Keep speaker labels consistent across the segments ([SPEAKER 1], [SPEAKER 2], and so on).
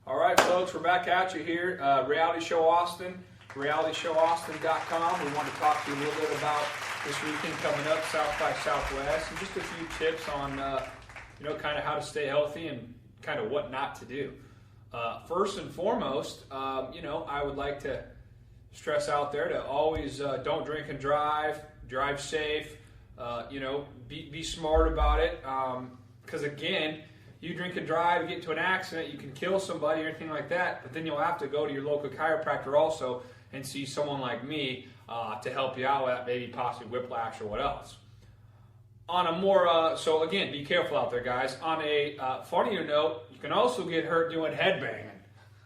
[SPEAKER 1] All right, folks, we're back at you here. Reality Show Austin, realityshowAustin.com. We want to talk to you a little bit about this weekend coming up, South by Southwest, and just a few tips on, kind of how to stay healthy and kind of what not to do. First and foremost, I would like to stress out there to always don't drink and drive safe, be smart about it, because again, you drink and drive, get into an accident, you can kill somebody or anything like that, but then you'll have to go to your local chiropractor also and see someone like me to help you out with that, maybe possibly whiplash or what else. On a more, so again, be careful out there, guys. On a funnier note, you can also get hurt doing headbanging.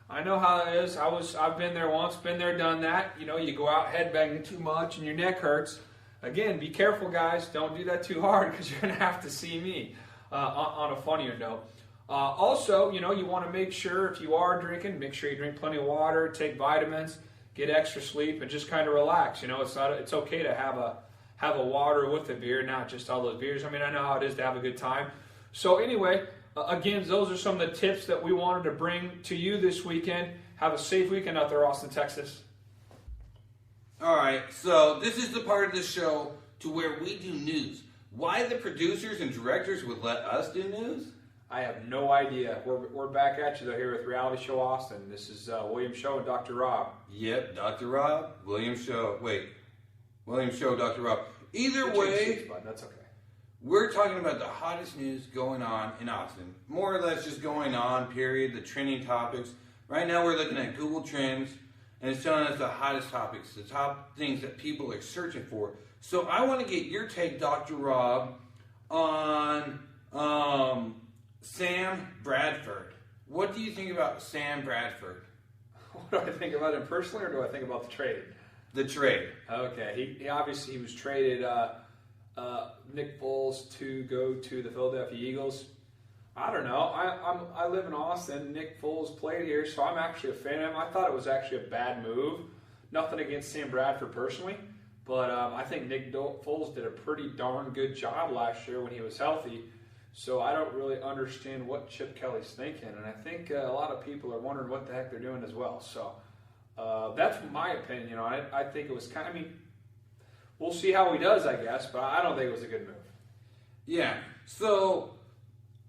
[SPEAKER 1] I know how that is. I've been there once, been there, done that. You go out headbanging too much and your neck hurts. Again, be careful, guys. Don't do that too hard because you're going to have to see me. On a funnier note. Also, you want to make sure if you are drinking, make sure you drink plenty of water, take vitamins, get extra sleep, and just kind of relax. It's okay to have a water with a beer, not just all those beers. I mean, I know how it is to have a good time. So anyway, again, those are some of the tips that we wanted to bring to you this weekend. Have a safe weekend out there, Austin, Texas.
[SPEAKER 2] All right, so this is the part of the show to where we do news. Why the producers and directors would let us do news?
[SPEAKER 1] I have no idea. We're back at you though here with Reality Show Austin. This is William Show and Dr. Rob.
[SPEAKER 2] Yep, Dr. Rob, William Show. William Show, Dr. Rob. Either way,
[SPEAKER 1] that's okay.
[SPEAKER 2] We're talking about the hottest news going on in Austin. More or less just going on, period, the trending topics. Right now we're looking at Google Trends, and it's telling us the hottest topics, the top things that people are searching for. So I want to get your take, Dr. Rob, on Sam Bradford. What do you think about Sam Bradford?
[SPEAKER 1] What do I think about him personally, or do I think about the trade?
[SPEAKER 2] The trade.
[SPEAKER 1] Okay, he obviously was traded Nick Foles to go to the Philadelphia Eagles. I don't know. I live in Austin. Nick Foles played here, so I'm actually a fan of him. I thought it was actually a bad move. Nothing against Sam Bradford personally. But I think Nick Foles did a pretty darn good job last year when he was healthy. So I don't really understand what Chip Kelly's thinking. And I think a lot of people are wondering what the heck they're doing as well. So that's my opinion on it. I think it was we'll see how he does, I guess. But I don't think it was a good move.
[SPEAKER 2] Yeah. So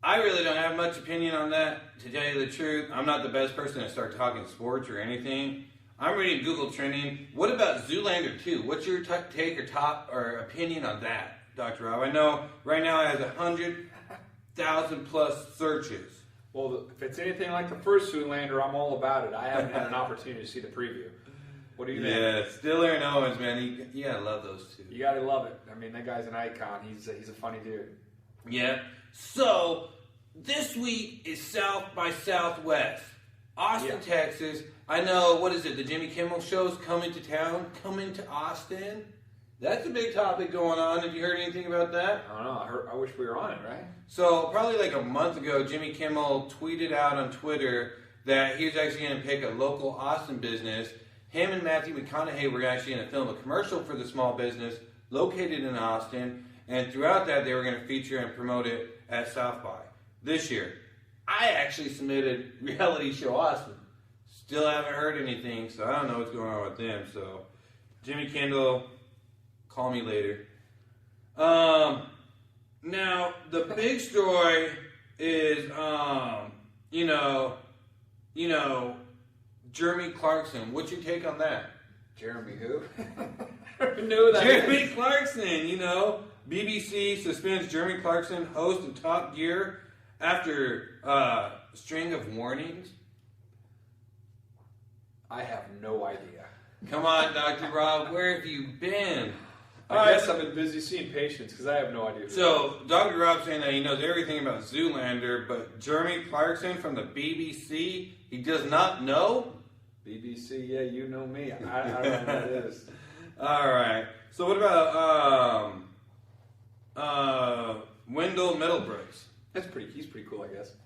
[SPEAKER 2] I really don't have much opinion on that. To tell you the truth, I'm not the best person to start talking sports or anything. I'm reading Google Trending. What about Zoolander 2? What's your take or top or opinion on that, Dr. Rob? I know right now it has 100,000 plus searches.
[SPEAKER 1] Well, if it's anything like the first Zoolander, I'm all about it. I haven't had an opportunity to see the preview. What do you think?
[SPEAKER 2] Yeah, Stiller and Owens, man. You gotta love those two.
[SPEAKER 1] You gotta love it. I mean, that guy's an icon. He's a funny dude.
[SPEAKER 2] Yeah. So this week is South by Southwest, Austin, Texas. I know, what is it, the Jimmy Kimmel Show's coming to town, coming to Austin? That's a big topic going on. Have you heard anything about that?
[SPEAKER 1] I don't know. I wish we were on it, right?
[SPEAKER 2] So, probably like a month ago, Jimmy Kimmel tweeted out on Twitter that he was actually going to pick a local Austin business. Him and Matthew McConaughey were actually going to film a commercial for the small business located in Austin. And throughout that, they were going to feature and promote it at South by this year. I actually submitted Reality Show Austin. Still haven't heard anything, so I don't know what's going on with them. So, Jimmy Kendall, call me later. Now, the big story is, Jeremy Clarkson. What's your take on that?
[SPEAKER 1] Jeremy who? I don't know that.
[SPEAKER 2] Jeremy Clarkson, BBC suspends Jeremy Clarkson, host of Top Gear, after a string of warnings.
[SPEAKER 1] I have no idea.
[SPEAKER 2] Come on, Dr. Rob, where have you been?
[SPEAKER 1] I guess I've been busy seeing patients because I have no idea.
[SPEAKER 2] So, Dr. Rob's saying that he knows everything about Zoolander, but Jeremy Clarkson from the BBC, he does not know?
[SPEAKER 1] BBC, yeah, you know me. I don't know who that is.
[SPEAKER 2] All right. So, what about Wendell Middlebrooks?
[SPEAKER 1] He's pretty cool, I guess.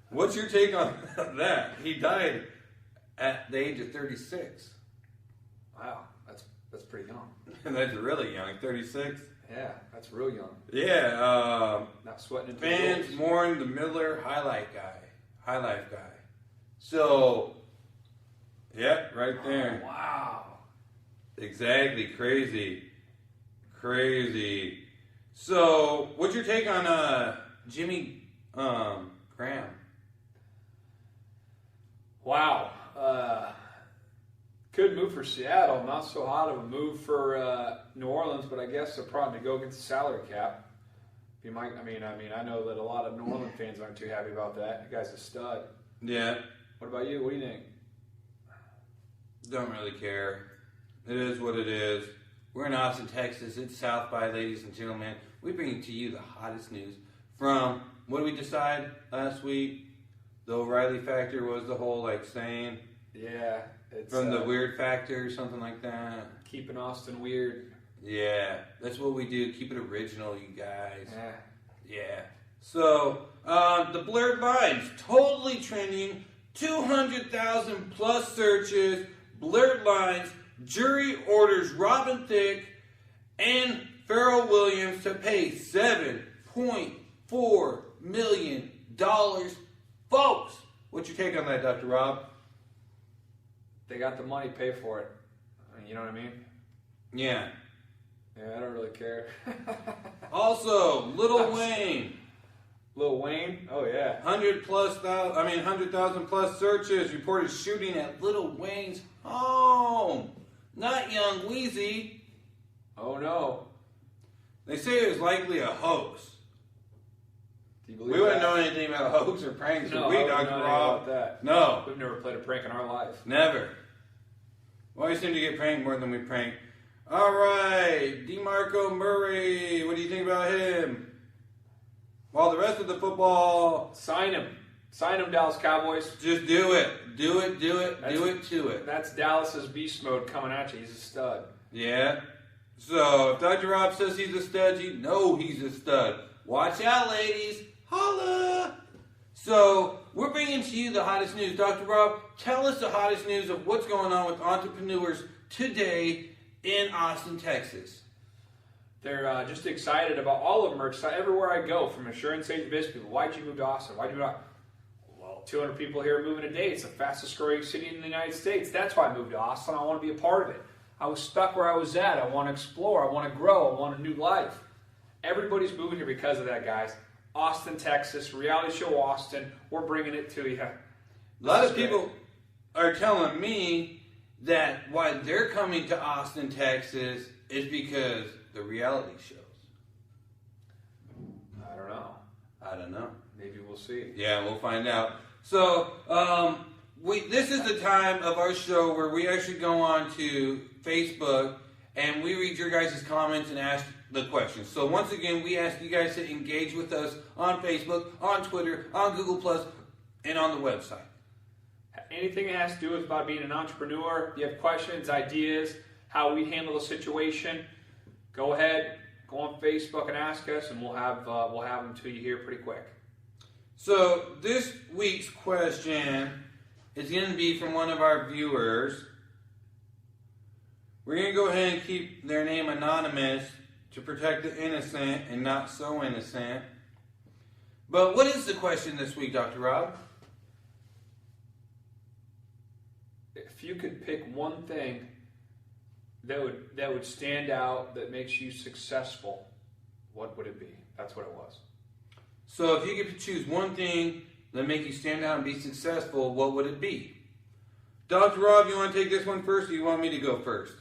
[SPEAKER 2] What's your take on that? He died at the age of 36.
[SPEAKER 1] Wow, that's pretty young.
[SPEAKER 2] That's really young, 36.
[SPEAKER 1] Yeah, that's real young.
[SPEAKER 2] Yeah.
[SPEAKER 1] Not sweating into
[SPEAKER 2] fans mourn the Miller High Life guy. So, yeah, right there.
[SPEAKER 1] Oh, wow.
[SPEAKER 2] Exactly. Crazy. So, what's your take on Jimmy Graham?
[SPEAKER 1] Wow. Good move for Seattle. Not so hot of a move for New Orleans, but I guess they're probably to go against the salary cap. You might. I mean, I know that a lot of New Orleans fans aren't too happy about that. The guy's a stud.
[SPEAKER 2] Yeah.
[SPEAKER 1] What about you? What do you think?
[SPEAKER 2] Don't really care. It is what it is. We're in Austin, Texas. It's South by, ladies and gentlemen. We bring to you the hottest news from, what did we decide last week? The O'Reilly factor was the whole, saying.
[SPEAKER 1] Yeah. It's,
[SPEAKER 2] from the weird factor, something like that.
[SPEAKER 1] Keeping Austin weird.
[SPEAKER 2] Yeah. That's what we do. Keep it original, you guys.
[SPEAKER 1] Yeah.
[SPEAKER 2] So, the blurred lines, totally trending. 200,000 plus searches. Blurred lines. Jury orders Robin Thicke and Pharrell Williams to pay $7.4 million. Folks, what's your take on that, Dr. Rob?
[SPEAKER 1] They got the money, pay for it. You know what I mean?
[SPEAKER 2] Yeah.
[SPEAKER 1] Yeah, I don't really care.
[SPEAKER 2] Also, Lil Wayne.
[SPEAKER 1] Lil Wayne? Oh, yeah.
[SPEAKER 2] 100,000 plus searches reported shooting at Lil Wayne's home. Not Young Weezy.
[SPEAKER 1] Oh, no.
[SPEAKER 2] They say it was likely a hoax.
[SPEAKER 1] Do you believe
[SPEAKER 2] we wouldn't
[SPEAKER 1] that?
[SPEAKER 2] know anything about hoax or pranks.
[SPEAKER 1] No,
[SPEAKER 2] we,
[SPEAKER 1] I wouldn't
[SPEAKER 2] Dr.
[SPEAKER 1] know anything
[SPEAKER 2] Rob.
[SPEAKER 1] about that.
[SPEAKER 2] No.
[SPEAKER 1] We've never played a prank in our life.
[SPEAKER 2] Never. We always seem to get pranked more than we prank. All right. DeMarco Murray. What do you think about him? While the rest of the football...
[SPEAKER 1] Sign him. Sign him, Dallas Cowboys.
[SPEAKER 2] Just do it. Do it to it.
[SPEAKER 1] That's Dallas's beast mode coming at you. He's a stud.
[SPEAKER 2] Yeah. So, if Dr. Rob says he's a stud, you know he's a stud. Watch out, ladies. Holla! So, we're bringing to you the hottest news. Dr. Rob, tell us the hottest news of what's going on with entrepreneurs today in Austin, Texas.
[SPEAKER 1] They're just excited about, all of them are excited. Everywhere I go, from insurance agent to business people, why'd you move to Austin? Why'd you move to Austin? Well, 200 people here are moving a day. It's the fastest growing city in the United States. That's why I moved to Austin. I want to be a part of it. I was stuck where I was at. I want to explore. I want to grow. I want a new life. Everybody's moving here because of that, guys. Austin, Texas, reality show Austin. We're bringing it to you.
[SPEAKER 2] A lot of people are telling me that why they're coming to Austin, Texas is because the reality shows. I don't know.
[SPEAKER 1] Maybe we'll see.
[SPEAKER 2] Yeah, we'll find out. So, this is the time of our show where we actually go on to Facebook and we read your guys' comments and ask the questions. So once again, we ask you guys to engage with us on Facebook, on Twitter, on Google+, and on the website.
[SPEAKER 1] Anything that has to do with about being an entrepreneur, if you have questions, ideas, how we handle the situation, go ahead, go on Facebook and ask us, and we'll have them to you here pretty quick.
[SPEAKER 2] So this week's question is going to be from one of our viewers. We're going to go ahead and keep their name anonymous to protect the innocent and not so innocent. But what is the question this week, Dr. Rob?
[SPEAKER 1] If you could pick one thing that would stand out that makes you successful, what would it be? That's what it was.
[SPEAKER 2] So if you could choose one thing that make you stand out and be successful, what would it be? Dr. Rob, you want to take this one first, or you want me to go first?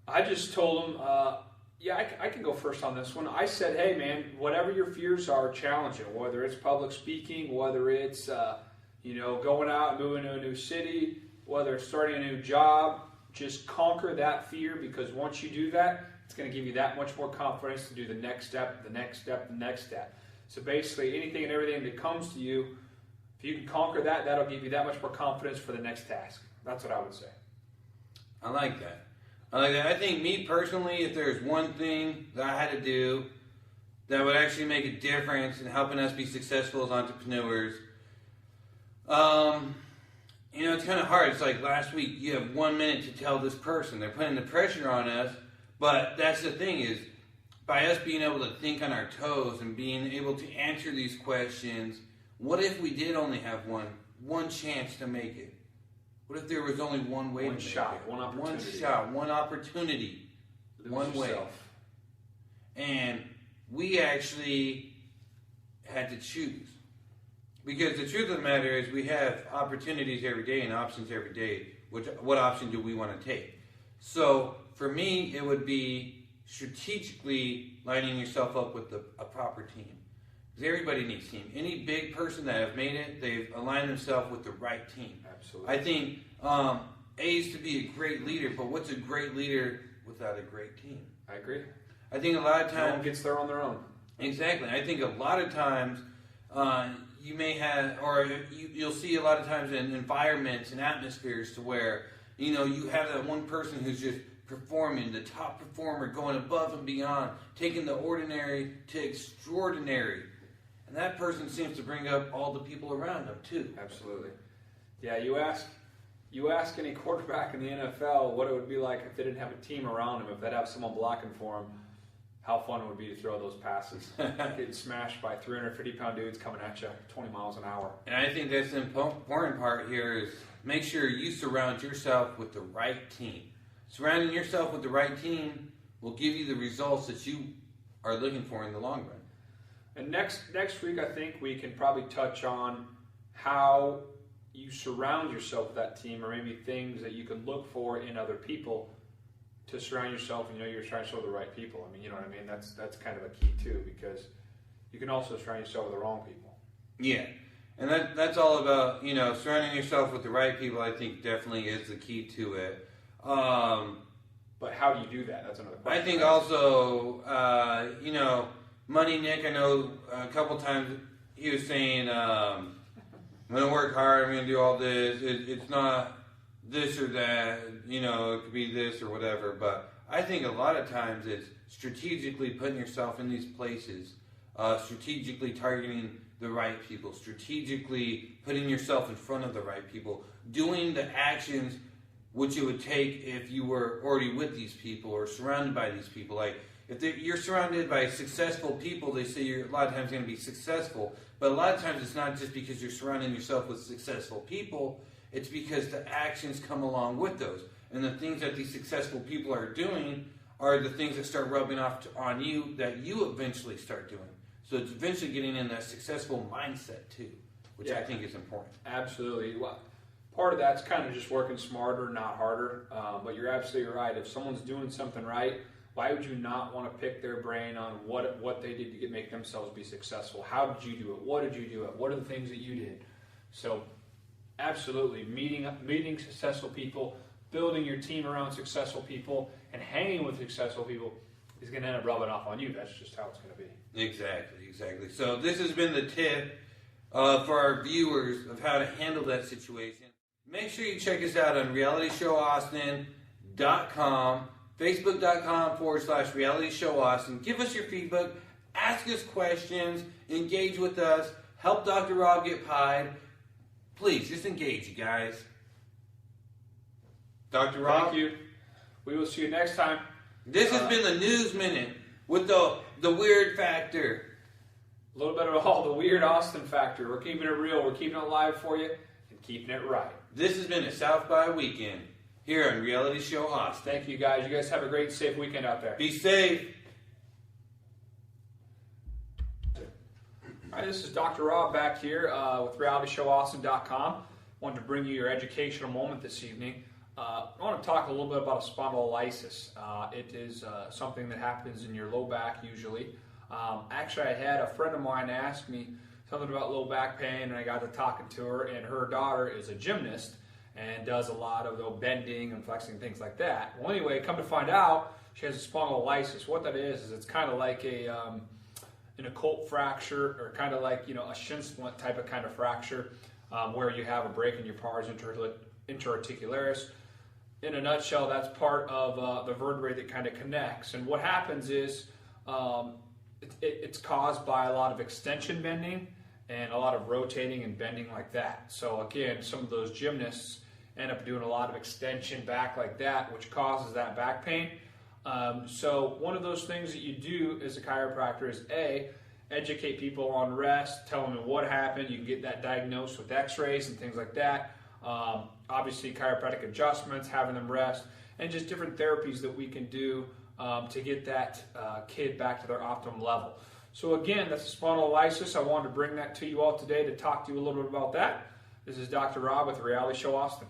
[SPEAKER 1] I just told him, I can go first on this one. I said, hey man, whatever your fears are, challenge it. Whether it's public speaking, whether it's going out and moving to a new city, whether it's starting a new job, just conquer that fear, because once you do that, it's going to give you that much more confidence to do the next step, the next step, the next step. So basically, anything and everything that comes to you, if you can conquer that, that'll give you that much more confidence for the next task. That's what I would say.
[SPEAKER 2] I like that. I think me personally, if there's one thing that I had to do that would actually make a difference in helping us be successful as entrepreneurs, it's kind of hard. It's like last week, you have 1 minute to tell this person. They're putting the pressure on us, but that's the thing is, by us being able to think on our toes and being able to answer these questions, what if we did only have 1 one chance to make it? What if there was only one way to make
[SPEAKER 1] shot,
[SPEAKER 2] it?
[SPEAKER 1] one opportunity.
[SPEAKER 2] One shot, one opportunity, one way. And we actually had to choose. Because the truth of the matter is we have opportunities every day and options every day. What option do we want to take? So for me, it would be strategically lining yourself up with a proper team. Because everybody needs team. Any big person that have made it, they've aligned themselves with the right team.
[SPEAKER 1] Absolutely.
[SPEAKER 2] I think A is to be a great leader, but what's a great leader without a great team?
[SPEAKER 1] I agree.
[SPEAKER 2] I think a lot of times...
[SPEAKER 1] No one gets there on their own.
[SPEAKER 2] Exactly. I think a lot of times you may have, or you'll see a lot of times in environments and atmospheres to where, you have that one person who's just performing, the top performer, going above and beyond, taking the ordinary to extraordinary. And that person seems to bring up all the people around them too.
[SPEAKER 1] Absolutely. Yeah, you ask any quarterback in the NFL what it would be like if they didn't have a team around them, if they'd have someone blocking for them, how fun it would be to throw those passes. Getting smashed by 350-pound dudes coming at you 20 miles an hour.
[SPEAKER 2] And I think that's the important part here is make sure you surround yourself with the right team. Surrounding yourself with the right team will give you the results that you are looking for in the long run.
[SPEAKER 1] And next week, I think we can probably touch on how you surround yourself with that team, or maybe things that you can look for in other people to surround yourself, and you're trying to show the right people. I mean, you know what I mean? That's kind of a key too, because you can also surround yourself with the wrong people.
[SPEAKER 2] Yeah, and that's all about, surrounding yourself with the right people. I think definitely is the key to it.
[SPEAKER 1] But how do you do that? That's another question.
[SPEAKER 2] I think also, Money Nick, I know a couple times he was saying, I'm going to work hard, I'm going to do all this. It's not this or that, it could be this or whatever. But I think a lot of times it's strategically putting yourself in these places, strategically targeting the right people, strategically putting yourself in front of the right people, doing the actions which it would take if you were already with these people or surrounded by these people. Like, if you're surrounded by successful people, they say you're a lot of times going to be successful. But a lot of times it's not just because you're surrounding yourself with successful people. It's because the actions come along with those. And the things that these successful people are doing are the things that start rubbing off on you that you eventually start doing. So it's eventually getting in that successful mindset too, which I think is important.
[SPEAKER 1] Absolutely. Well, part of that's kind of just working smarter, not harder. But you're absolutely right. If someone's doing something right, why would you not want to pick their brain on what they did to make themselves be successful? How did you do it? What did you do it? What are the things that you did? So, absolutely, meeting successful people, building your team around successful people, and hanging with successful people is going to end up rubbing off on you. That's just how it's going to be.
[SPEAKER 2] Exactly. So this has been the tip for our viewers of how to handle that situation. Make sure you check us out on realityshowaustin.com, facebook.com/realityshowaustin. Give us your feedback, ask us questions, engage with us, help Dr. Rob get pied. Please, just engage, you guys. Dr. Rob?
[SPEAKER 1] Thank you. We will see you next time.
[SPEAKER 2] This has been the News Minute with the weird factor.
[SPEAKER 1] A little bit of all the weird Austin factor. We're keeping it real. We're keeping it live for you and keeping it right.
[SPEAKER 2] This has been a South by weekend here on Reality Show Austin.
[SPEAKER 1] Thank you, guys. You guys have a great, safe weekend out there.
[SPEAKER 2] Be safe.
[SPEAKER 1] All right, this is Dr. Rob back here with realityshowawestin.com. Wanted to bring you your educational moment this evening. I want to talk a little bit about a spondylolysis. It is something that happens in your low back usually. Actually, I had a friend of mine ask me something about low back pain, and I got to talking to her, and her daughter is a gymnast and does a lot of bending and flexing, things like that. Well, anyway, come to find out, she has a spondylolysis. What that is it's kind of like an occult fracture, or kind of like a shin splint type of kind of fracture, where you have a break in your pars interarticularis. In a nutshell, that's part of the vertebrae that kind of connects. And what happens is it's caused by a lot of extension bending and a lot of rotating and bending like that. So again, some of those gymnasts end up doing a lot of extension back like that, which causes that back pain. So one of those things that you do as a chiropractor is educate people on rest, tell them what happened. You can get that diagnosed with x-rays and things like that. Obviously, chiropractic adjustments, having them rest, and just different therapies that we can do to get that kid back to their optimum level. So again, that's spondylolysis. I wanted to bring that to you all today to talk to you a little bit about that. This is Dr. Rob with Reality Show Austin.